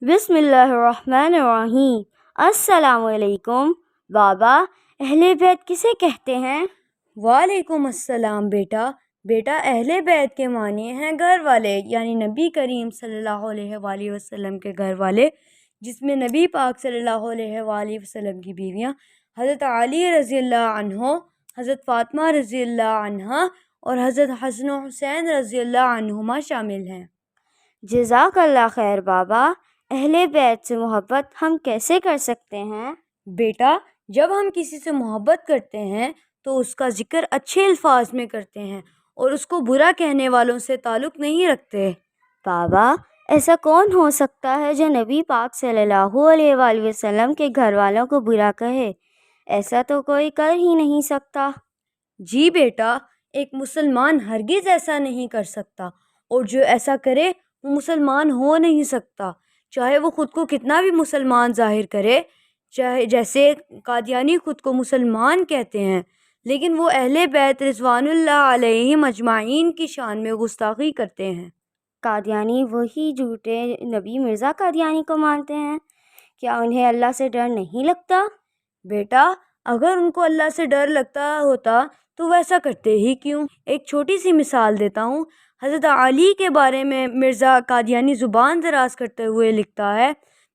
بسم اللہ الرحمن الرحیم۔ السلام علیکم بابا، اہل بیت کسے کہتے ہیں؟ وعلیکم السلام بیٹا اہل بیت کے معنی ہیں گھر والے، یعنی نبی کریم صلی اللہ علیہ وآلہ وسلم کے گھر والے، جس میں نبی پاک صلی اللہ علیہ وآلہ وسلم کی بیویاں حضرت علی رضی اللہ عنہ، حضرت فاطمہ رضی اللہ عنہا اور حضرت حسن و حسین رضی اللہ عنہما شامل ہیں۔ جزاک اللہ خیر بابا، اہل بیت سے محبت ہم کیسے کر سکتے ہیں؟ بیٹا، جب ہم کسی سے محبت کرتے ہیں تو اس کا ذکر اچھے الفاظ میں کرتے ہیں اور اس کو برا کہنے والوں سے تعلق نہیں رکھتے۔ بابا، ایسا کون ہو سکتا ہے جو نبی پاک صلی اللہ علیہ وآلہ وسلم کے گھر والوں کو برا کہے؟ ایسا تو کوئی کر ہی نہیں سکتا۔ جی بیٹا، ایک مسلمان ہرگز ایسا نہیں کر سکتا، اور جو ایسا کرے وہ مسلمان ہو نہیں سکتا، چاہے وہ خود کو کتنا بھی مسلمان ظاہر کرے، چاہے جیسے قادیانی خود کو مسلمان کہتے ہیں، لیکن وہ اہل بیت رضوان اللہ علیہم اجمعین کی شان میں گستاخی کرتے ہیں۔ قادیانی وہی جھوٹے نبی مرزا قادیانی کو مانتے ہیں، کیا انہیں اللہ سے ڈر نہیں لگتا؟ بیٹا، اگر ان کو اللہ سے ڈر لگتا ہوتا تو ویسا کرتے ہی کیوں؟ ایک چھوٹی سی مثال دیتا ہوں۔ حضرت علی کے بارے میں مرزا قادیانی زبان دراز کرتے ہوئے لکھتا ہے،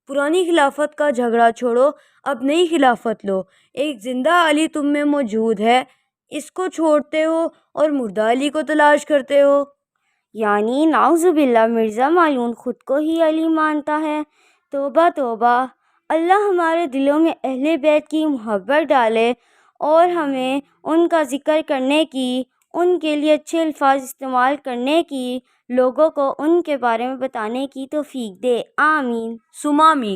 پرانی خلافت کا جھگڑا چھوڑو، اب نئی خلافت لو۔ ایک زندہ علی تم میں موجود ہے، اس کو چھوڑتے ہو اور مردہ علی کو تلاش کرتے ہو۔ یعنی نعوذ باللہ مرزا مالون خود کو ہی علی مانتا ہے۔ توبہ توبہ، اللہ ہمارے دلوں میں اہل بیت کی محبت ڈالے اور ہمیں ان کا ذکر کرنے کی، ان کے لیے اچھے الفاظ استعمال کرنے کی، لوگوں کو ان کے بارے میں بتانے کی توفیق دے۔ آمین ثم آمین۔